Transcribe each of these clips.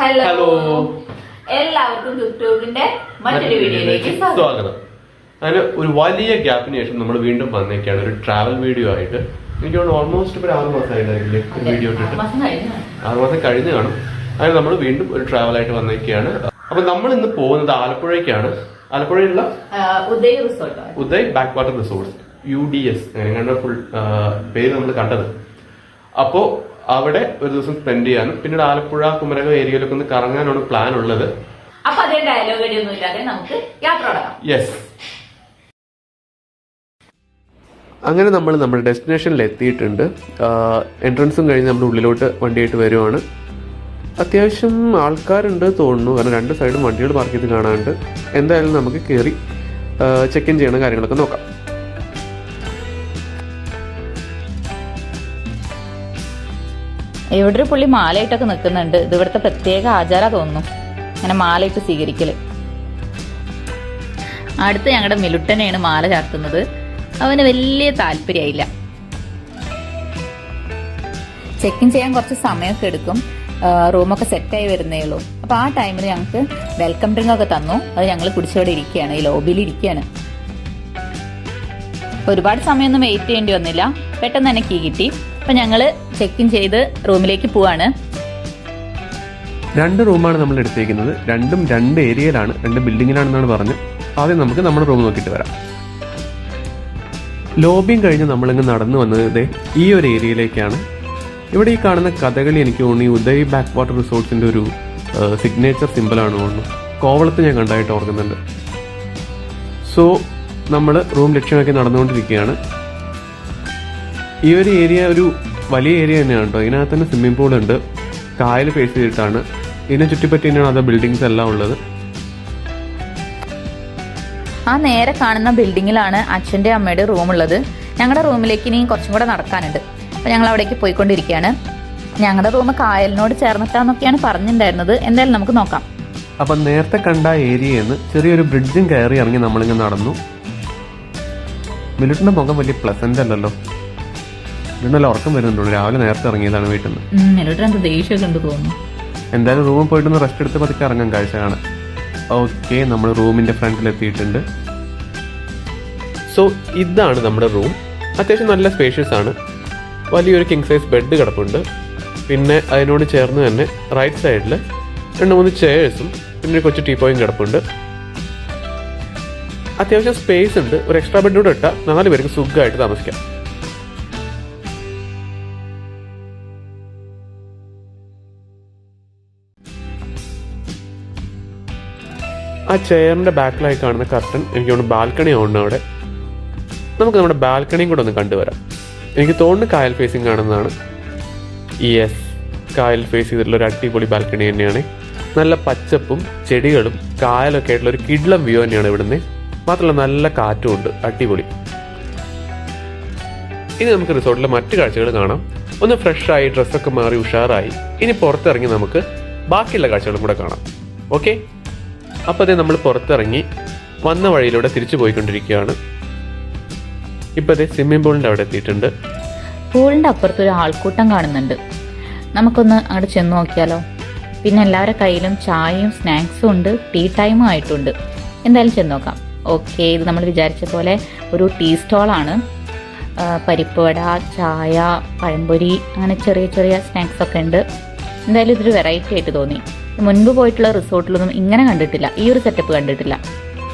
Hello എല്ലാവർക്കും യൂട്യൂബിന്റെ മറ്റൊരു വീഡിയോയിലേക്ക് സ്വാഗതം. അതിന് ഒരു വലിയ ഗ്യാപ്പിന് ശേഷം നമ്മൾ വീണ്ടും വന്നേക്കാണ് ഒരു ട്രാവൽ വീഡിയോ ആയിട്ട്. എനിക്ക് ഓൾമോസ്റ്റ് ഒരു 6 മാസമായിട്ടായിരിക്കില്ലേ ഒരു വീഡിയോ ഇട്ടിട്ട് 6 മാസം കഴിഞ്ഞ് കാണും. അതിന് നമ്മൾ വീണ്ടും ഒരു ട്രാവൽ ആയിട്ട് വന്നേക്കാണ്. അപ്പൊ നമ്മൾ ഇന്ന് പോകുന്നത് ആലപ്പുഴയ്ക്കാണ്. ആലപ്പുഴയിലുള്ള Uday backwater resorts UDS അങ്ങനെ ഫുൾ പേര് നമ്മൾ കണ്ടത്. അപ്പോ അവിടെ ഒരു ദിവസം സ്പെൻഡ് ചെയ്യാനും പിന്നീട് ആലപ്പുഴ കുമരകം ഏരിയയിലൊക്കെ ഒന്ന് കറങ്ങാനാണ് പ്ലാൻ ഉള്ളത്. അപ്പൊ അതേ ഡയലോഗ് ഒന്നും ഇല്ലാതെ നമുക്ക് യാത്ര തുടങ്ങാം. യെസ്. അങ്ങനെ നമ്മൾ നമ്മുടെ ഡെസ്റ്റിനേഷനിൽ എത്തിയിട്ടുണ്ട്. എൻട്രൻസും കഴിഞ്ഞ് നമ്മുടെ ഉള്ളിലോട്ട് വണ്ടിയായിട്ട് വരുവാണ്. അത്യാവശ്യം ആൾക്കാരുണ്ട് തോന്നുന്നു, കാരണം 2 സൈഡും വണ്ടികൾ പാർക്ക് ചെയ്ത് കാണാനുണ്ട്. എന്തായാലും നമുക്ക് കയറി ചെക്ക് ഇൻ ചെയ്യണ കാര്യങ്ങളൊക്കെ നോക്കാം. ഇവിടെ ഒരു പുള്ളി മാലയിട്ടൊക്കെ നിൽക്കുന്നുണ്ട്. ഇത് ഇവിടുത്തെ പ്രത്യേക ആചാര തോന്നുന്നു, അങ്ങനെ മാലയിട്ട് സ്വീകരിക്കല്. അടുത്ത് ഞങ്ങളുടെ മിലുട്ടനെയാണ് മാല ചാർത്തുന്നത്. അവന് വലിയ താല്പര്യമായില്ല. ചെക്ക് ഇൻ ചെയ്യാൻ കുറച്ച് സമയമൊക്കെ എടുക്കും. റൂമൊക്കെ സെറ്റായി വരുന്നേ ഉള്ളൂ. അപ്പൊ ആ ടൈമിൽ ഞങ്ങൾക്ക് വെൽക്കം ഡ്രിങ്ക് ഒക്കെ തന്നു. അത് ഞങ്ങൾ കുടിച്ചവിടെ ഇരിക്കുകയാണ്, ഈ ലോബിയിൽ ഇരിക്കുകയാണ്. ഒരുപാട് സമയമൊന്നും വെയിറ്റ് ചെയ്യേണ്ടി വന്നില്ല, പെട്ടെന്ന് തന്നെ കീ കിട്ടി. അപ്പൊ ഞങ്ങള് ചെക്ക് ഇൻ ചെയ്ത് റൂമിലേക്ക് പോവാണ്. 2 റൂമാണ് നമ്മൾ എടുത്തേക്കുന്നത്. രണ്ടും 2 ഏരിയയിലാണ്, 2 ബിൽഡിങ്ങിലാണെന്നാണ് പറഞ്ഞത്. ആദ്യം നമുക്ക് നമ്മുടെ റൂം നോക്കിയിട്ട് വരാം. ലോബിയും കഴിഞ്ഞ് നമ്മളിങ്ങ് നടന്നു വന്നത് ഈ ഒരു ഏരിയയിലേക്കാണ്. ഇവിടെ ഈ കാണുന്ന കഥകളി എനിക്ക് തോന്നുന്നു ഈ ഉദയ് ബാക്ക് വാട്ടർ റിസോർട്ട്സിന്റെ ഒരു സിഗ്നേച്ചർ സിമ്പിളാണ് തോന്നുന്നു. കോവളത്ത് ഞാൻ കണ്ടായിട്ട് ഓർക്കുന്നുണ്ട്. സോ നമ്മൾ റൂം ലക്ഷ്യമാക്കി നടന്നുകൊണ്ടിരിക്കുകയാണ്. ഈ ഒരു ഏരിയ ഒരു വലിയ ഏരിയ തന്നെയാണ് കേട്ടോ. ഇതിനകത്ത് തന്നെ സ്വിമ്മിംഗ് പൂൾ ഉണ്ട്, കായൽ ഫേസ് ചെയ്തിട്ടാണ്. ഇതിനെ ചുറ്റിപ്പറ്റി തന്നെയാണ് അത് ബിൽഡിങ്സ് എല്ലാം ഉള്ളത്. ആ നേരെ കാണുന്ന ബിൽഡിങ്ങിലാണ് അച്ഛൻ്റെ അമ്മയുടെ റൂം ഉള്ളത്. ഞങ്ങളുടെ റൂമിലേക്ക് ഇനി കുറച്ചും കൂടെ നടക്കാനുണ്ട്. അപ്പം ഞങ്ങൾ അവിടേക്ക് പോയിക്കൊണ്ടിരിക്കുകയാണ്. ഞങ്ങളുടെ റൂം കായലിനോട് ചേർന്നിട്ടാന്നൊക്കെയാണ് പറഞ്ഞിട്ടുണ്ടായിരുന്നത്. എന്തായാലും നമുക്ക് നോക്കാം. അപ്പം നേരത്തെ കണ്ട ഏരിയയിൽ നിന്ന് ചെറിയൊരു ബ്രിഡ്ജും കയറി ഇറങ്ങി നമ്മളിങ്ങനെ നടന്നു. മിലുട്ടിന്റെ മുഖം വലിയ പ്ലസന്റ് അല്ലല്ലോ. നല്ല ഉറക്കം വരുന്നുണ്ടോ? രാവിലെ നേരത്തെ ഇറങ്ങിയതാണ് വീട്ടിൽ നിന്ന്. ദേഷ്യമൊക്കെ ഉണ്ട് തോന്നുന്നു. എന്തായാലും റൂമിൽ പോയിട്ടൊന്ന് റെസ്റ്റ് എടുത്ത് പതുക്കെ ഇറങ്ങാൻ കാഴ്ച കാണാം. ഓക്കെ, നമ്മൾ റൂമിന്റെ ഫ്രണ്ടിൽ എത്തിയിട്ടുണ്ട്. സോ ഇതാണ് നമ്മുടെ റൂം. അത്യാവശ്യം നല്ല സ്പേഷ്യസ് ആണ്. വലിയൊരു കിങ് സൈസ് ബെഡ് കിടപ്പുണ്ട്. പിന്നെ അതിനോട് ചേർന്ന് തന്നെ റൈറ്റ് സൈഡിൽ 2-3 ചെയേഴ്സും പിന്നെ കൊച്ചു ടീപ്പോയും കിടപ്പുണ്ട്. അത്യാവശ്യം സ്പേസ് ഉണ്ട്. ഒരു എക്സ്ട്രാ ബെഡ് കൂടെ ഇട്ടാൽ 4 പേർക്ക് സുഖമായിട്ട് താമസിക്കാം. ആ ചെയറിന്റെ ബാക്കിലായി കാണുന്ന കർട്ടൻ എനിക്ക് തോന്നുന്നു ബാൽക്കണി ഉണ്ട് അവിടെ. നമുക്ക് നമ്മുടെ ബാൽക്കണിയും കൂടെ ഒന്ന് കണ്ടുവരാം. എനിക്ക് തോന്നുന്നു കായൽ ഫേസിങ് കാണുന്നതാണ്. യെസ്, കായൽ ഫേസ് ചെയ്തിട്ടുള്ള ഒരു അടിപൊളി ബാൽക്കണി തന്നെയാണ്. നല്ല പച്ചപ്പും ചെടികളും കായലൊക്കെ ആയിട്ടുള്ള ഒരു കിഡ്ലം വ്യൂ തന്നെയാണ് ഇവിടുന്ന്. മാത്രമല്ല നല്ല കാറ്റും ഉണ്ട്, അടിപൊളി. ഇനി നമുക്ക് റിസോർട്ടിലെ മറ്റു കാഴ്ചകൾ കാണാം. ഒന്ന് ഫ്രഷായി ഡ്രസ്സൊക്കെ മാറി ഉഷാറായി ഇനി പുറത്തിറങ്ങി നമുക്ക് ബാക്കിയുള്ള കാഴ്ചകളും കൂടെ കാണാം. ഓക്കെ, അപ്പോൾ അതേ നമ്മൾ പുറത്തിറങ്ങി വന്ന വഴിയിലൂടെ തിരിച്ചു പോയിക്കൊണ്ടിരിക്കുകയാണ്. ഇപ്പോൾ അതേ സ്വിമ്മിംഗ് പൂളിൻ്റെ അവിടെ എത്തിയിട്ടുണ്ട്. പൂളിൻ്റെ അപ്പുറത്തൊരു ആൾക്കൂട്ടം കാണുന്നുണ്ട്. നമുക്കൊന്ന് അവിടെ ചെന്ന് നോക്കിയാലോ? പിന്നെ എല്ലാവരുടെ കയ്യിലും ചായയും സ്നാക്സും ഉണ്ട്, ടീ ടൈമും ആയിട്ടുണ്ട്. എന്തായാലും ചെന്ന് നോക്കാം. ഓക്കെ, ഇത് നമ്മൾ വിചാരിച്ച പോലെ ഒരു ടീ സ്റ്റോളാണ്. പരിപ്പ് വട, ചായ, പഴംപൊരി, അങ്ങനെ ചെറിയ ചെറിയ സ്നാക്സ് ഒക്കെ ഉണ്ട്. എന്തായാലും ഇതൊരു വെറൈറ്റി ആയിട്ട് തോന്നി. മുൻപ് പോയിട്ടുള്ള റിസോർട്ടിലൊന്നും ഇങ്ങനെ കണ്ടിട്ടില്ല, ഈ ഒരു സെറ്റപ്പ് കണ്ടിട്ടില്ല.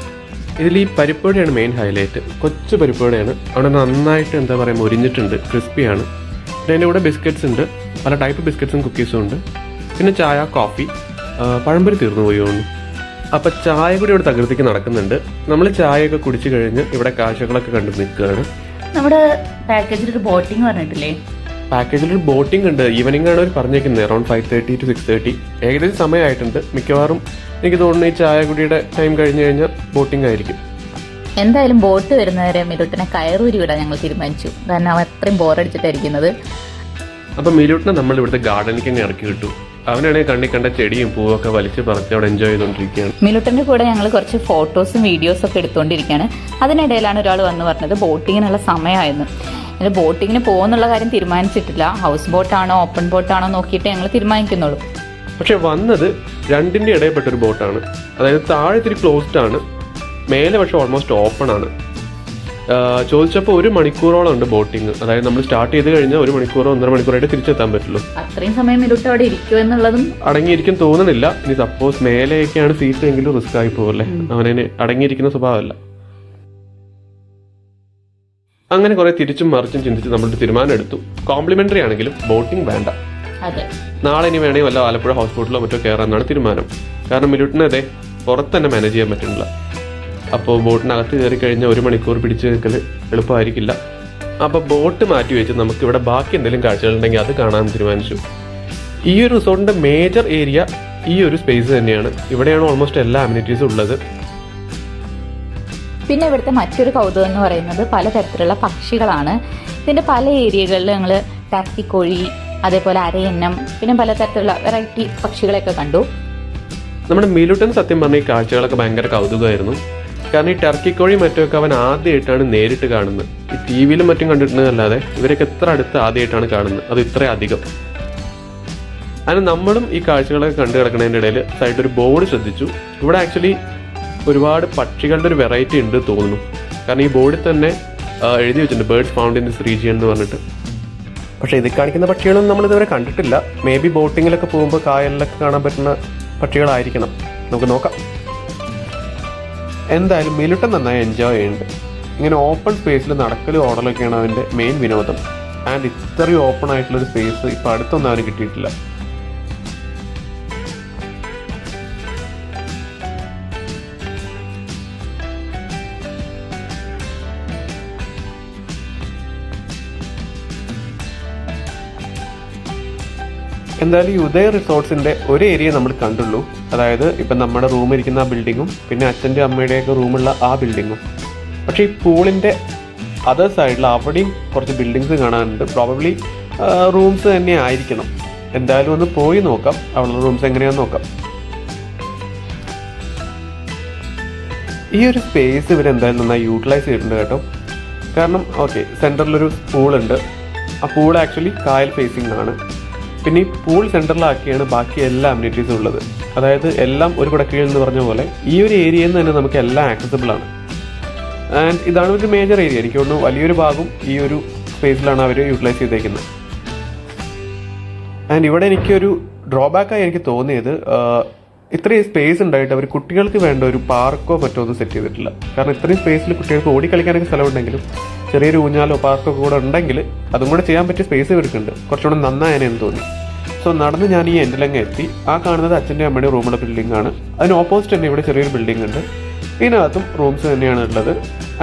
ഇതിൽ ഈ പരിപ്പുവടയാണ് മെയിൻ ഹൈലൈറ്റ്. കൊച്ചു പരിപ്പുവടയാണ്. അവിടെ നന്നായിട്ട് എന്താ പറയുക മൊരിഞ്ഞിട്ടുണ്ട്, ക്രിസ്പിയാണ്. പിന്നെ അതിൻ്റെ കൂടെ ബിസ്ക്കറ്റ്സ് ഉണ്ട്, പല ടൈപ്പ് ബിസ്ക്കറ്റ്സും കുക്കീസും ഉണ്ട്. പിന്നെ ചായ, കോഫി, പഴംപൊരി തീർന്നു പോയി തോന്നുന്നു. അപ്പം ചായ കൂടി ഇവിടെ തകൃതിക്ക് നടക്കുന്നുണ്ട്. നമ്മൾ ചായയൊക്കെ കുടിച്ചു കഴിഞ്ഞ് ഇവിടെ കാഴ്ചകളൊക്കെ കണ്ടു നിൽക്കുകയാണ്. നമ്മുടെ പാക്കേജിൽ ഒരു ബോട്ടിംഗ് പറഞ്ഞിട്ടില്ലേ? പാക്കേജിലൊരു ബോട്ടിംഗ് ഉണ്ട്. ഈവനിങ് ആണ് അവർ പറഞ്ഞേക്കുന്നത്, അറൌണ്ട് 5:30 to 6:30. ഏകദേശം സമയമായിട്ടുണ്ട്. മിക്കവാറും എനിക്ക് തോന്നുന്നു ഈ ചായകുടിയുടെ ടൈം കഴിഞ്ഞ് കഴിഞ്ഞാൽ ബോട്ടിംഗ് ആയിരിക്കും. എന്തായാലും ബോട്ട് വരുന്നവരെ മിലുട്ടിനെ കയറൂരി വിടാൻ ഞങ്ങൾ തീരുമാനിച്ചു. കാരണം അവൻ അത്രയും ബോറടിച്ചിട്ടായിരിക്കുന്നത്. അപ്പം മിലുട്ടിനെ നമ്മൾ ഇവിടുത്തെ ഗാർഡനിലേക്ക് തന്നെ ഇറക്കി കിട്ടും. അവനാണെങ്കിൽ കണ്ണി കണ്ട ചെടിയും പൂവൊക്കെ വലിച്ച് പറിച്ച് അവിടെ എൻജോയ് ചെയ്തുകൊണ്ടിരിക്കുകയാണ്. മിലുട്ടിന്റെ കൂടെ ഞങ്ങൾ കുറച്ച് ഫോട്ടോസും വീഡിയോസും ഒക്കെ എടുത്തുകൊണ്ടിരിക്കുകയാണ്. അതിനിടയിലാണ് ഒരാൾ വന്ന് പറഞ്ഞത് ബോട്ടിങ്ങിനുള്ള സമയമായിരുന്നു. ബോട്ടിങ്ങിന് പോകുന്നുള്ള കാര്യം തീരുമാനിച്ചിട്ടില്ല. ഹൗസ് ബോട്ടാണോ ഓപ്പൺ ബോട്ടാണോ നോക്കിയിട്ട് ഞങ്ങൾ തീരുമാനിക്കുന്നുള്ളൂ. പക്ഷെ വന്നത് രണ്ടിൻ്റെ ഇടയിൽപ്പെട്ടൊരു ബോട്ടാണ്. അതായത് താഴെ ഇത്തിരി ക്ലോസ്ഡ് ആണ്, മേലെ പക്ഷെ ഓൾമോസ്റ്റ് ഓപ്പൺ ആണ്. ചോദിച്ചപ്പോൾ 1 മണിക്കൂറോളം ഉണ്ട് ബോട്ടിങ്. അതായത് നമ്മൾ സ്റ്റാർട്ട് ചെയ്ത് കഴിഞ്ഞാൽ 1 മണിക്കൂറോ 1.5 മണിക്കൂറായിട്ട് തിരിച്ചെത്താൻ പറ്റുള്ളൂ. അത്രയും സമയം ഇരുട്ട് അവിടെ ഇരിക്കും എന്നുള്ളതും അടങ്ങിയിരിക്കും തോന്നുന്നില്ല. ഇനി സപ്പോസ് മേലെയൊക്കെയാണ് സീറ്റ് എങ്കിലും റിസ്ക് ആയി പോകല്ലേ, അവനെ അടങ്ങിയിരിക്കുന്ന സ്വഭാവമല്ല. അങ്ങനെ കുറെ തിരിച്ചും മറിച്ചും ചിന്തിച്ച് നമ്മൾ തീരുമാനം എടുത്തു, കോംപ്ലിമെന്ററി ആണെങ്കിലും ബോട്ടിംഗ് വേണ്ട. നാളെ ഇനി വേണമെങ്കിൽ വല്ല ആലപ്പുഴ ഹൗസ് ബോട്ടിലോ മറ്റോ കയറാമെന്നാണ് തീരുമാനം. കാരണം മിലുട്ടിനെ അതെ പുറത്ത് തന്നെ മാനേജ് ചെയ്യാൻ പറ്റുന്നില്ല. അപ്പോൾ ബോട്ടിനകത്ത് കയറി കഴിഞ്ഞാൽ 1 മണിക്കൂർ പിടിച്ച് നിൽക്കൽ എളുപ്പമായിരിക്കില്ല. അപ്പോൾ ബോട്ട് മാറ്റി വെച്ച് നമുക്കിവിടെ ബാക്കി എന്തെങ്കിലും കാഴ്ചകളുണ്ടെങ്കിൽ അത് കാണാൻ തീരുമാനിച്ചു. ഈ ഒരു റിസോർട്ടിൻ്റെ മേജർ ഏരിയ ഈ ഒരു സ്പേസ് തന്നെയാണ്. ഇവിടെയാണ് ഓൾമോസ്റ്റ് എല്ലാ അമ്യൂണിറ്റീസും ഉള്ളത്. പിന്നെ ഇവിടുത്തെ മറ്റൊരു കൗതുകം എന്ന് പറയുന്നത് പലതരത്തിലുള്ള പക്ഷികളാണ്. ഇതിൻ്റെ പല ഏരിയകളിൽ ഞങ്ങൾ ടർക്കിക്കോഴി, അതേപോലെ അരയന്നം, പിന്നെ പലതരത്തിലുള്ള വെറൈറ്റി പക്ഷികളെയൊക്കെ കണ്ടു. നമ്മുടെ മിലുട്ടൻ സത്യം പറഞ്ഞ ഈ കാഴ്ചകളൊക്കെ ഭയങ്കര കൗതുകമായിരുന്നു. കാരണം ഈ ടർക്കിക്കോഴി മറ്റൊക്കെ അവൻ ആദ്യമായിട്ടാണ് നേരിട്ട് കാണുന്നത്. ഈ ടി വിയിലും മറ്റും കണ്ടിട്ടുണ്ടെന്നല്ലാതെ ഇവരൊക്കെ എത്ര അടുത്ത് ആദ്യമായിട്ടാണ് കാണുന്നത്, അത് ഇത്രയും അധികം. അങ്ങനെ നമ്മളും ഈ കാഴ്ചകളൊക്കെ കണ്ടു കിടക്കുന്നതിൻ്റെ ഇടയിൽ സൈഡിലൊരു ബോർഡ് ശ്രദ്ധിച്ചു. ഇവിടെ ആക്ച്വലി ഒരുപാട് പക്ഷികളുടെ ഒരു വെറൈറ്റി ഉണ്ട് തോന്നുന്നു. കാരണം ഈ ബോർഡിൽ തന്നെ എഴുതി വെച്ചിട്ടുണ്ട് birds found in this region എന്ന് പറഞ്ഞിട്ട്. പക്ഷേ ഇത് കാണിക്കുന്ന പക്ഷികളൊന്നും നമ്മൾ ഇതുവരെ കണ്ടിട്ടില്ല. മേ ബി ബോട്ടിങ്ങിലൊക്കെ പോകുമ്പോൾ കായലിലൊക്കെ കാണാൻ പറ്റുന്ന പക്ഷികളായിരിക്കണം. നമുക്ക് നോക്കാം. എന്തായാലും മിലുട്ടൻ നന്നായി എൻജോയ് ചെയ്യുന്നുണ്ട്. ഇങ്ങനെ ഓപ്പൺ സ്പേസിൽ നടക്കലും ഓടലൊക്കെയാണ് അവൻ്റെ മെയിൻ വിനോദം. ആൻഡ് ഇത്രയും ഓപ്പൺ ആയിട്ടുള്ളൊരു സ്പേസ് ഇപ്പം അടുത്തൊന്നും അവന് കിട്ടിയിട്ടില്ല. എന്തായാലും ഈ ഉദയ റിസോർട്ട്സിൻ്റെ ഒരു ഏരിയ നമ്മൾ കണ്ടുള്ളൂ. അതായത് ഇപ്പം നമ്മുടെ റൂം ഇരിക്കുന്ന ആ ബിൽഡിങ്ങും പിന്നെ അച്ഛൻ്റെ അമ്മയുടെയൊക്കെ റൂമുള്ള ആ ബിൽഡിങ്ങും. പക്ഷേ ഈ പൂളിൻ്റെ അതർ സൈഡിൽ അവിടെയും കുറച്ച് ബിൽഡിങ്സ് കാണാനുണ്ട്. പ്രോബബ്ലി റൂംസ് തന്നെ ആയിരിക്കണം. എന്തായാലും ഒന്ന് പോയി നോക്കാം, അവിടെയുള്ള റൂംസ് എങ്ങനെയാണെന്ന് നോക്കാം. ഈ ഒരു സ്പേസ് ഇവരെന്തായാലും നന്നായി യൂട്ടിലൈസ് ചെയ്തിട്ടുണ്ട് കേട്ടോ. കാരണം ഓക്കെ, സെൻറ്ററിലൊരു പൂളുണ്ട്. ആ പൂൾ ആക്ച്വലി കായൽ ഫേസിംഗ് ആണ്. പിന്നെ ഈ പൂൾ സെൻറ്ററിലാക്കിയാണ് ബാക്കി എല്ലാ അമ്യൂണിറ്റീസും ഉള്ളത്. അതായത് എല്ലാം ഒരു കുടക്കീഴിൽ എന്ന് പറഞ്ഞ പോലെ ഈ ഒരു ഏരിയയിൽ നിന്ന് തന്നെ നമുക്ക് എല്ലാം ആക്സസിബിൾ ആണ്. ആൻഡ് ഇതാണ് ഒരു മേജർ ഏരിയ. എനിക്ക് തോന്നുന്നു വലിയൊരു ഭാഗം ഈ ഒരു സ്പേസിലാണ് അവർ യൂട്ടിലൈസ് ചെയ്തേക്കുന്നത്. ആൻഡ് ഇവിടെ എനിക്കൊരു ഡ്രോബാക്കായി എനിക്ക് തോന്നിയത്, ഇത്രയും സ്പേസ് ഉണ്ടായിട്ട് അവർ കുട്ടികൾക്ക് വേണ്ട ഒരു പാർക്കോ മറ്റോ ഒന്നും സെറ്റ് ചെയ്തിട്ടില്ല. കാരണം ഇത്രയും സ്പേസിൽ കുട്ടികൾക്ക് ഓടിക്കളിക്കാനൊക്കെ സ്ഥലമുണ്ടെങ്കിലും ചെറിയൊരു ഊഞ്ഞാലോ പാർക്കോ കൂടെ ഉണ്ടെങ്കിൽ അതും കൂടെ ചെയ്യാൻ പറ്റിയ സ്പേസ് ഇവർക്കുണ്ട്. കുറച്ചുകൂടെ നന്നായെന്ന് തോന്നി. സോ നടന്ന് ഞാൻ ഈ എൻഡിലങ്ങ് എത്തി. ആ കാണുന്നത് അച്ഛൻ്റെ അമ്മയുടെ റൂമുള്ള ബിൽഡിംഗ് ആണ്. അതിന് ഓപ്പോസിറ്റ് തന്നെ ഇവിടെ ചെറിയൊരു ബിൽഡിംഗ് ഉണ്ട്. ഇതിനകത്തും റൂംസ് തന്നെയാണ് ഉള്ളത്.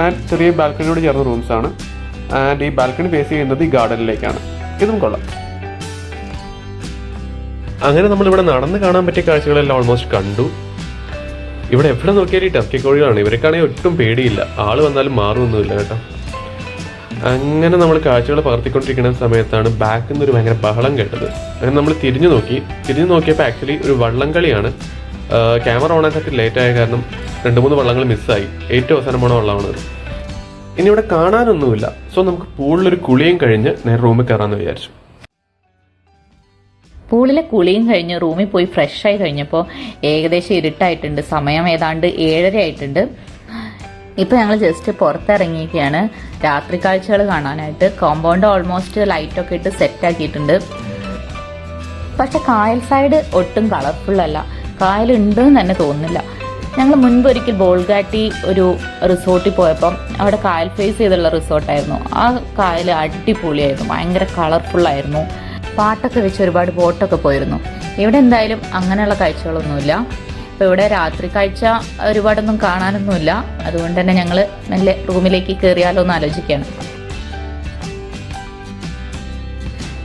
ആൻഡ് ചെറിയ ബാൽക്കണിയോട് ചേർന്ന റൂംസാണ്. ആൻഡ് ഈ ബാൽക്കണി ഫേസ് ചെയ്യുന്നത് ഈ ഗാർഡനിലേക്കാണ്. ഇതും കൊള്ളാം. അങ്ങനെ നമ്മളിവിടെ നടന്ന് കാണാൻ പറ്റിയ കാഴ്ചകളെല്ലാം ഓൾമോസ്റ്റ് കണ്ടു. ഇവിടെ എവിടെ നോക്കിയാൽ ഈ ടർക്കി കോഴികളാണ്. ഇവരൊക്കെയാണെങ്കിൽ ഒട്ടും പേടിയില്ല, ആള് വന്നാലും മാറുമൊന്നുമില്ല കേട്ടോ. അങ്ങനെ നമ്മൾ കാഴ്ചകൾ പകർത്തിക്കൊണ്ടിരിക്കുന്ന സമയത്താണ് ബാക്കിൽ നിന്ന് ഒരു ഭയങ്കര ബഹളം കേട്ടത്. അങ്ങനെ നമ്മൾ തിരിഞ്ഞു നോക്കിയപ്പോൾ ആക്ച്വലി ഒരു വള്ളംകളിയാണ്. ക്യാമറ ഓണാക്കാത്തി ലേറ്റായ കാരണം 2-3 വള്ളങ്ങൾ മിസ്സായി. ഏറ്റവും അവസാനം പോണ വള്ളമാണത്. ഇനി ഇവിടെ കാണാനൊന്നുമില്ല. സോ നമുക്ക് പൂളിലൊരു കുളിയും കഴിഞ്ഞ് നേരെ റൂമിൽ കയറാമെന്ന് വിചാരിച്ചു. പൂളിലെ കുളിയും കഴിഞ്ഞ് റൂമിൽ പോയി ഫ്രഷായി കഴിഞ്ഞപ്പോൾ ഏകദേശം ഇരുട്ടായിട്ടുണ്ട്. സമയം ഏതാണ്ട് 7:30 ആയിട്ടുണ്ട്. ഇപ്പോൾ ഞങ്ങൾ ജസ്റ്റ് പുറത്തിറങ്ങിയൊക്കെയാണ് രാത്രി കാഴ്ചകൾ കാണാനായിട്ട്. കോമ്പൗണ്ട് ഓൾമോസ്റ്റ് ലൈറ്റൊക്കെ ഇട്ട് സെറ്റാക്കിയിട്ടുണ്ട്. പക്ഷെ കായൽ സൈഡ് ഒട്ടും കളർഫുള്ളല്ല. കായലുണ്ടെന്ന് തന്നെ തോന്നുന്നില്ല. ഞങ്ങൾ മുൻപ് ഒരിക്കൽ ബോൾഗാട്ടി ഒരു റിസോർട്ടിൽ പോയപ്പം അവിടെ കായൽ ഫേസ് ചെയ്തുള്ള റിസോർട്ടായിരുന്നു. ആ കായൽ അടിപൊളിയായിരുന്നു, ഭയങ്കര കളർഫുള്ളായിരുന്നു. പാട്ടൊക്കെ വെച്ച് ഒരുപാട് ബോട്ടൊക്കെ പോയിരുന്നു. ഇവിടെ എന്തായാലും അങ്ങനെയുള്ള കാഴ്ചകളൊന്നുമില്ല. അപ്പോൾ ഇവിടെ രാത്രി കാഴ്ച ഒരുപാടൊന്നും കാണാനൊന്നുമില്ല. അതുകൊണ്ട് തന്നെ ഞങ്ങൾ മെല്ലെ റൂമിലേക്ക് കയറിയാലോ എന്ന് ആലോചിക്കുകയാണ്.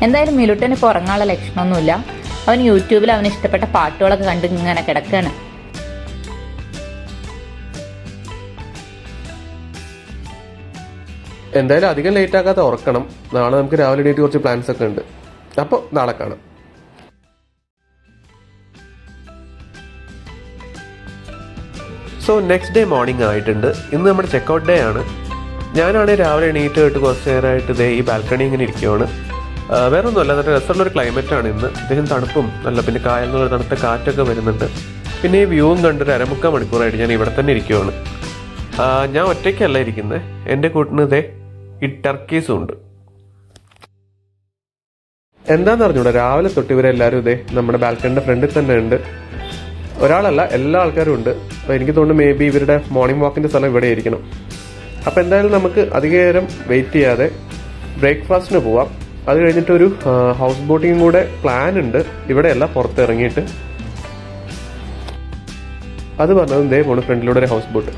എന്തായാലും മിലുട്ടന് ഇപ്പോൾ ഉറങ്ങാനുള്ള ലക്ഷണമൊന്നുമില്ല. അവൻ യൂട്യൂബിൽ അവന് ഇഷ്ടപ്പെട്ട പാട്ടുകളൊക്കെ കണ്ട് ഇങ്ങനെ കിടക്കുകയാണ്. എന്തായാലും അധികം ലേറ്റ് ആക്കാതെ ഉറക്കണം. നാളെ നമുക്ക് രാവിലെ എണീറ്റ് കുറച്ച് പ്ലാൻസ് ഒക്കെ ഉണ്ട്. അപ്പോൾ നാളെ കാണാം. സോ നെക്സ്റ്റ് ഡേ മോർണിംഗ് ആയിട്ടുണ്ട്. ഇന്ന് നമ്മുടെ ചെക്കൗട്ട് ഡേ ആണ്. ഞാനാണെങ്കിൽ രാവിലെ എണീറ്റ് കേട്ട് കുറച്ച് നേരമായിട്ട് ഇതേ ഈ ബാൽക്കണി ഇങ്ങനെ ഇരിക്കുവാണ്. വേറെ ഒന്നുമല്ല, നല്ല രസമുള്ളൊരു ക്ലൈമറ്റാണ് ഇന്ന്. അത്യാവശ്യം തണുപ്പും നല്ല, പിന്നെ കായൽ നിന്നുള്ള തണുത്ത കാറ്റൊക്കെ വരുന്നുണ്ട്. പിന്നെ ഈ വ്യൂവും കണ്ടൊരു 1/4 മണിക്കൂറായിട്ട് ഞാൻ ഇവിടെ തന്നെ ഇരിക്കുവാണ്. ഞാൻ ഒറ്റയ്ക്കല്ല ഇരിക്കുന്നത്, എൻ്റെ കൂട്ടിന് ഇതേ ഈ ടർക്കീസും ഉണ്ട്. എന്താണെന്ന് അറിഞ്ഞൂടാ, രാവിലെ തൊട്ട് ഇവരെല്ലാവരും ഇതേ നമ്മുടെ ബാൽക്കണിൻ്റെ ഫ്രണ്ടിൽ തന്നെ ഉണ്ട്. ഒരാളല്ല, എല്ലാ ആൾക്കാരും ഉണ്ട്. എനിക്ക് തോന്നുന്നു മേ ബി ഇവരുടെ മോർണിംഗ് വാക്കിൻ്റെ സ്ഥലം ഇവിടെ ആയിരിക്കണം. അപ്പോൾ എന്തായാലും നമുക്ക് അധികം നേരം വെയിറ്റ് ചെയ്യാതെ ബ്രേക്ക്ഫാസ്റ്റിന് പോവാം. അത് കഴിഞ്ഞിട്ടൊരു ഹൗസ് ബോട്ടിങ്ങും കൂടെ പ്ലാൻ ഉണ്ട്, ഇവിടെയല്ല പുറത്ത് ഇറങ്ങിയിട്ട്. അത് പറഞ്ഞത് ഇതേ പോണു ഫ്രണ്ടിലൂടെ ഒരു ഹൗസ് ബോട്ട്.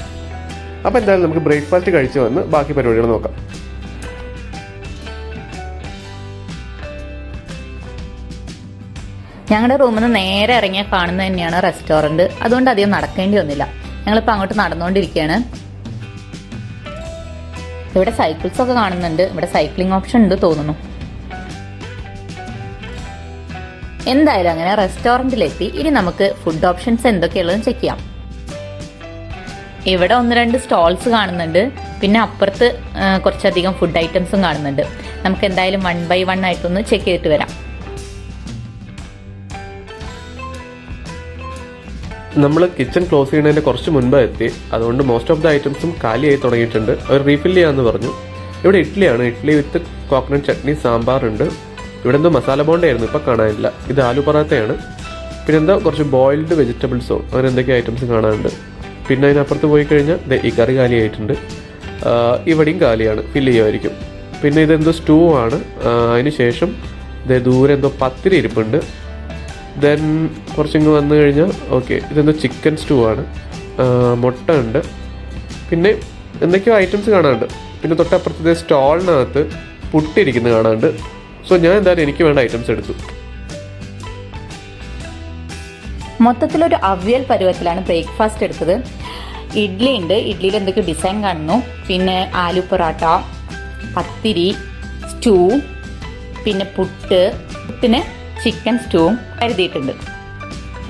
അപ്പോൾ എന്തായാലും നമുക്ക് ബ്രേക്ക്ഫാസ്റ്റ് കഴിച്ച് വന്ന് ബാക്കി പരിപാടികൾ നോക്കാം. ഞങ്ങളുടെ റൂമിൽ നിന്ന് നേരെ ഇറങ്ങിയാൽ കാണുന്നത് തന്നെയാണ് റെസ്റ്റോറൻറ്റ്. അതുകൊണ്ട് അധികം നടക്കേണ്ടി വന്നില്ല. ഞങ്ങളിപ്പോൾ അങ്ങോട്ട് നടന്നുകൊണ്ടിരിക്കുകയാണ്. ഇവിടെ സൈക്കിൾസ് ഒക്കെ കാണുന്നുണ്ട്. ഇവിടെ സൈക്ലിംഗ് ഓപ്ഷൻ ഉണ്ട് തോന്നുന്നു. എന്തായാലും അങ്ങനെ റെസ്റ്റോറൻറ്റിലെത്തി. ഇനി നമുക്ക് ഫുഡ് ഓപ്ഷൻസ് എന്തൊക്കെയുള്ളതെന്ന് ചെക്ക് ചെയ്യാം. ഇവിടെ 1-2 സ്റ്റോൾസ് കാണുന്നുണ്ട്. പിന്നെ അപ്പുറത്ത് കുറച്ചധികം ഫുഡ് ഐറ്റംസും കാണുന്നുണ്ട്. നമുക്ക് എന്തായാലും 1 by 1 ആയിട്ടൊന്ന് ചെക്ക് ചെയ്തിട്ട് വരാം. നമ്മൾ കിച്ചൺ ക്ലോസ് ചെയ്യുന്നതിൻ്റെ കുറച്ച് മുൻപ് എത്തി. അതുകൊണ്ട് മോസ്റ്റ് ഓഫ് ദ ഐറ്റംസും കാലിയായി തുടങ്ങിയിട്ടുണ്ട്. അവർ റീഫിൽ ചെയ്യാമെന്ന് പറഞ്ഞു. ഇവിടെ ഇഡ്ഡലിയാണ്, ഇഡ്ഡലി വിത്ത് കോക്കനട്ട് ചട്നി, സാമ്പാറുണ്ട്. ഇവിടെ എന്തോ മസാല ബോണ്ടയായിരുന്നു, ഇപ്പം കാണാനില്ല. ഇത് ആലു പറാത്തയാണ്. പിന്നെ എന്തോ കുറച്ച് ബോയിൽഡ് വെജിറ്റബിൾസോ അങ്ങനെ എന്തൊക്കെ ഐറ്റംസ് കാണാനുണ്ട്. പിന്നെ അതിനപ്പുറത്ത് പോയി കഴിഞ്ഞാൽ ഈ കറി കാലിയായിട്ടുണ്ട്. ഇവിടെയും കാലിയാണ്, ഫില്ല് ചെയ്യുമായിരിക്കും. പിന്നെ ഇതെന്തോ സ്റ്റൂ ആണ്. അതിന് ശേഷം ദൂരെ എന്തോ പത്തിരി ഇരിപ്പുണ്ട്. ദെൻ കുറച്ചിങ്ങ് വന്നു കഴിഞ്ഞാൽ ഓക്കെ, ഇതെന്തോ ചിക്കൻ സ്റ്റൂ ആണ്. മുട്ട ഉണ്ട്. പിന്നെ എന്തൊക്കെയോ ഐറ്റംസ് കാണാനുണ്ട്. പിന്നെ തൊട്ടപ്പുറത്തെ സ്റ്റോളിനകത്ത് പുട്ടിരിക്കുന്നത് കാണാനുണ്ട്. സോ ഞാൻ എന്തായാലും എനിക്ക് വേണ്ട ഐറ്റംസ് എടുത്തു. മൊത്തത്തിലൊരു അവിയൽ പരുവത്തിലാണ് ബ്രേക്ക്ഫാസ്റ്റ് എടുത്തത്. ഇഡ്ഡലി ഉണ്ട്, ഇഡ്ഡലിയിൽ എന്തൊക്കെ ഡിസൈൻ കാണുന്നു. പിന്നെ ആലു പൊറാട്ട, പത്തിരി, സ്റ്റൂ, പിന്നെ പുട്ടിന് ചിക്കൻ സ്റ്റൂവും കരുതിയിട്ടുണ്ട്.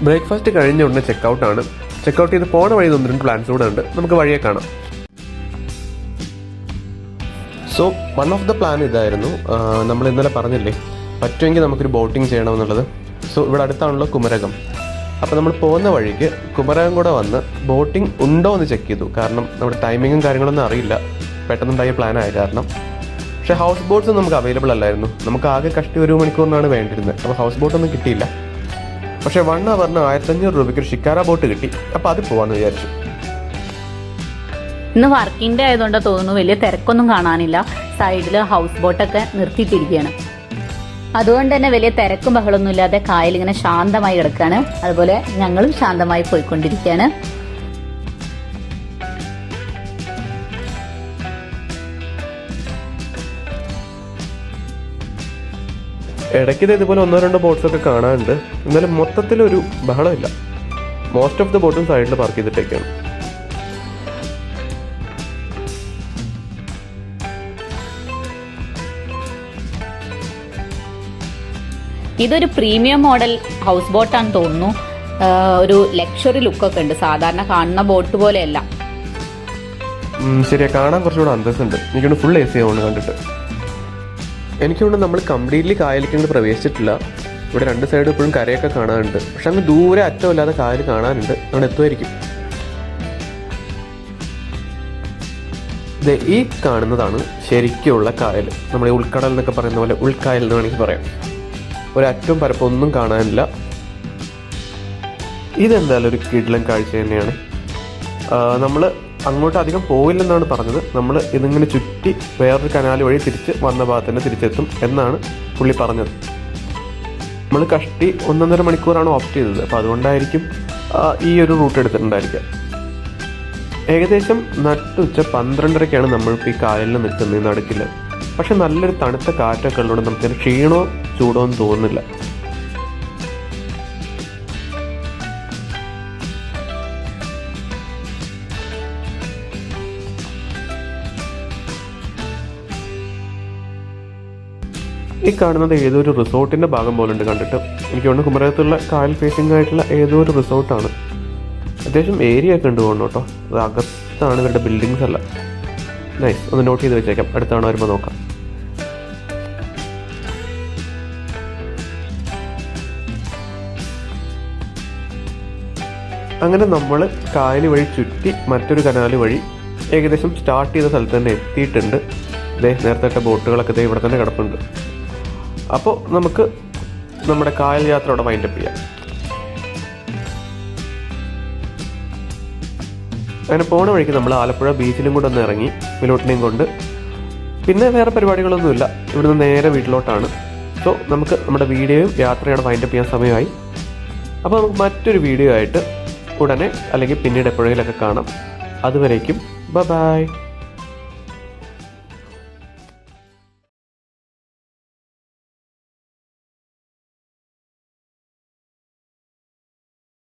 ബ്രേക്ക്ഫാസ്റ്റ് കഴിഞ്ഞ ഉടനെ ചെക്കൗട്ടാണ്. ചെക്കൗട്ട് ചെയ്ത് പോണ വഴി 1-2 പ്ലാൻസ് കൂടെ ഉണ്ട്, നമുക്ക് വഴിയെ കാണാം. So one of the plan ഇതായിരുന്നു. നമ്മൾ ഇന്നലെ പറഞ്ഞില്ലേ പറ്റുമെങ്കിൽ നമുക്കൊരു ബോട്ടിങ് ചെയ്യണമെന്നുള്ളത്. സോ ഇവിടെ അടുത്താണല്ലോ കുമരകം. അപ്പോൾ നമ്മൾ പോകുന്ന വഴിക്ക് കുമരകം കൂടെ വന്ന് ബോട്ടിംഗ് ഉണ്ടോ എന്ന് ചെക്ക് ചെയ്തു. കാരണം നമ്മുടെ ടൈമിങ്ങും കാര്യങ്ങളൊന്നും അറിയില്ല, പെട്ടെന്നുണ്ടായ പ്ലാനായ കാരണം. പക്ഷേ ഹൗസ് ബോട്ട്സ് നമുക്ക് അവൈലബിൾ അല്ലായിരുന്നു. നമുക്ക് ആകെ കഷ്ടി 1 മണിക്കൂറിനാണ് വേണ്ടിയിരുന്നത്. അപ്പോൾ ഹൗസ് ബോട്ടൊന്നും കിട്ടിയില്ല. പക്ഷേ 1 ഹവറിന് 1500 രൂപയ്ക്ക് ഒരു ഷിക്കാര ബോട്ട് കിട്ടി. അപ്പോൾ അത് പോകാമെന്ന് വിചാരിച്ചു. ഇന്ന് വർക്കിംഗ് ഡേ ആയതുകൊണ്ട് തോന്നുന്നു വലിയ തിരക്കൊന്നും കാണാനില്ല. സൈഡിൽ ഹൗസ് ബോട്ടൊക്കെ നിർത്തിയിട്ടിരിക്കുകയാണ്. അതുകൊണ്ട് തന്നെ വലിയ തിരക്കും ബഹളമൊന്നും ഇല്ലാതെ കായൽ ഇങ്ങനെ ശാന്തമായി കിടക്കുകയാണ്. അതുപോലെ ഞങ്ങളും ശാന്തമായി പോയിക്കൊണ്ടിരിക്കുകയാണ്. ഇടയ്ക്കിത് ഇതുപോലെ 1-2 ബോട്ട്സൊക്കെ കാണാനുണ്ട്. എന്നാലും മൊത്തത്തിലൊരു ബഹളമില്ല. മോസ്റ്റ് ഓഫ് ദ ബോട്ടും സൈഡിൽ പാർക്ക് ചെയ്തിട്ടേക്കാണ്. ഇതൊരു പ്രീമിയം മോഡൽ ഹൗസ് ബോട്ടാണെന്ന് തോന്നുന്നു. ഒരു ലക്ഷറി ലുക്കൊക്കെ ഉണ്ട്, സാധാരണ കാണുന്ന ബോട്ട് പോലെയല്ല. ശരിയാ, കാണാൻ കുറച്ചുകൂടെ അന്തസ്സുണ്ട്. എനിക്കൊന്ന് ഫുൾ AC ആവുന്നു കണ്ടിട്ട്. എനിക്കൊന്ന് നമ്മൾ കംപ്ലീറ്റ്ലി കായലിലേക്ക് പ്രവേശിച്ചിട്ടില്ല. ഇവിടെ 2 സൈഡ് ഇപ്പോഴും കരയൊക്കെ കാണാനുണ്ട്. പക്ഷെ അങ്ങ് ദൂരെ അറ്റമില്ലാതെ കായൽ കാണാനുണ്ട്. അവിടെ എത്തുമായിരിക്കും. ഈ കാണുന്നതാണ് ശരിക്കുള്ള കായൽ. നമ്മുടെ ഉൾക്കടൽ എന്നൊക്കെ പറയുന്ന പോലെ ഉൾക്കായൽ എന്ന് വേണമെങ്കിൽ പറയാം. ഒരറ്റവും പരപ്പൊന്നും കാണാനില്ല. ഇതെന്തായാലും ഒരു കിടിലൻ കാഴ്ച തന്നെയാണ്. നമ്മൾ അങ്ങോട്ട് അധികം പോയില്ലെന്നാണ് പറഞ്ഞത്. നമ്മൾ ഇതിങ്ങനെ ചുറ്റി വേറൊരു കനാൽ വഴി തിരിച്ച് വന്ന ഭാഗത്ത് തന്നെ തിരിച്ചെത്തും എന്നാണ് പുള്ളി പറഞ്ഞത്. നമ്മൾ കഷ്ടി 1-1.5 മണിക്കൂറാണ് ഓപ്റ്റ് ചെയ്തത്. അപ്പോൾ അതുകൊണ്ടായിരിക്കും ഈ ഒരു റൂട്ട് എടുത്തിട്ടുണ്ടായിരിക്കുക. ഏകദേശം നട്ടുച്ച 12:30ക്കാണ് നമ്മളിപ്പോൾ ഈ കായലിൽ നിൽക്കുന്നത് നടുക്കിൽ. പക്ഷെ നല്ലൊരു തണുത്ത കാറ്റൊക്കെ ഉള്ളതുകൊണ്ട് നമുക്കൊരു ക്ഷീണമോ ചൂടോ ഒന്നും തോന്നുന്നില്ല. ഈ കാണുന്നത് ഏതോ ഒരു റിസോർട്ടിൻ്റെ ഭാഗം പോലെ ഉണ്ട് കണ്ടിട്ട്. എനിക്ക് തോന്നുന്നു കുമരകത്തുള്ള കായൽ ഫേസിംഗ് ആയിട്ടുള്ള ഏതോ ഒരു റിസോർട്ടാണ്. അത്യാവശ്യം ഏരിയ ഒക്കെ ഉണ്ട് തോന്നുന്നു കേട്ടോ. അത് അകത്താണ് ഇവരുടെ ബിൽഡിങ്സ് അല്ല. നൈസ്, ഒന്ന് നോട്ട് ചെയ്ത് വെച്ചേക്കാം, അടുത്ത തവണ വരുമ്പോൾ നോക്കാം. അങ്ങനെ നമ്മൾ കായൽ വഴി ചുറ്റി മറ്റൊരു കനാല് വഴി ഏകദേശം സ്റ്റാർട്ട് ചെയ്ത സ്ഥലത്ത് തന്നെ എത്തിയിട്ടുണ്ട്. നേരത്തെ ബോട്ടുകളൊക്കെ ഇവിടെ തന്നെ കിടപ്പുണ്ട്. അപ്പോൾ നമുക്ക് നമ്മുടെ കായൽ യാത്ര അവിടെ വൈൻഡപ്പ് ചെയ്യാം. അങ്ങനെ പോണ വഴിക്ക് നമ്മൾ ആലപ്പുഴ ബീച്ചിലും കൂടെ ഒന്ന് ഇറങ്ങി മിലോട്ടിനെയും കൊണ്ട്. പിന്നെ വേറെ പരിപാടികളൊന്നുമില്ല, ഇവിടുന്ന് നേരെ വീട്ടിലോട്ടാണ്. സോ നമുക്ക് നമ്മുടെ വീഡിയോയും യാത്രയുടെ വൈൻഡപ്പ് ചെയ്യാൻ സമയമായി. അപ്പോൾ നമുക്ക് മറ്റൊരു വീഡിയോ ആയിട്ട് ഉടനെ അല്ലെങ്കിൽ പിന്നീട് എപ്പോഴെങ്കിലൊക്കെ കാണാം. അതുവരേക്കും ബൈ.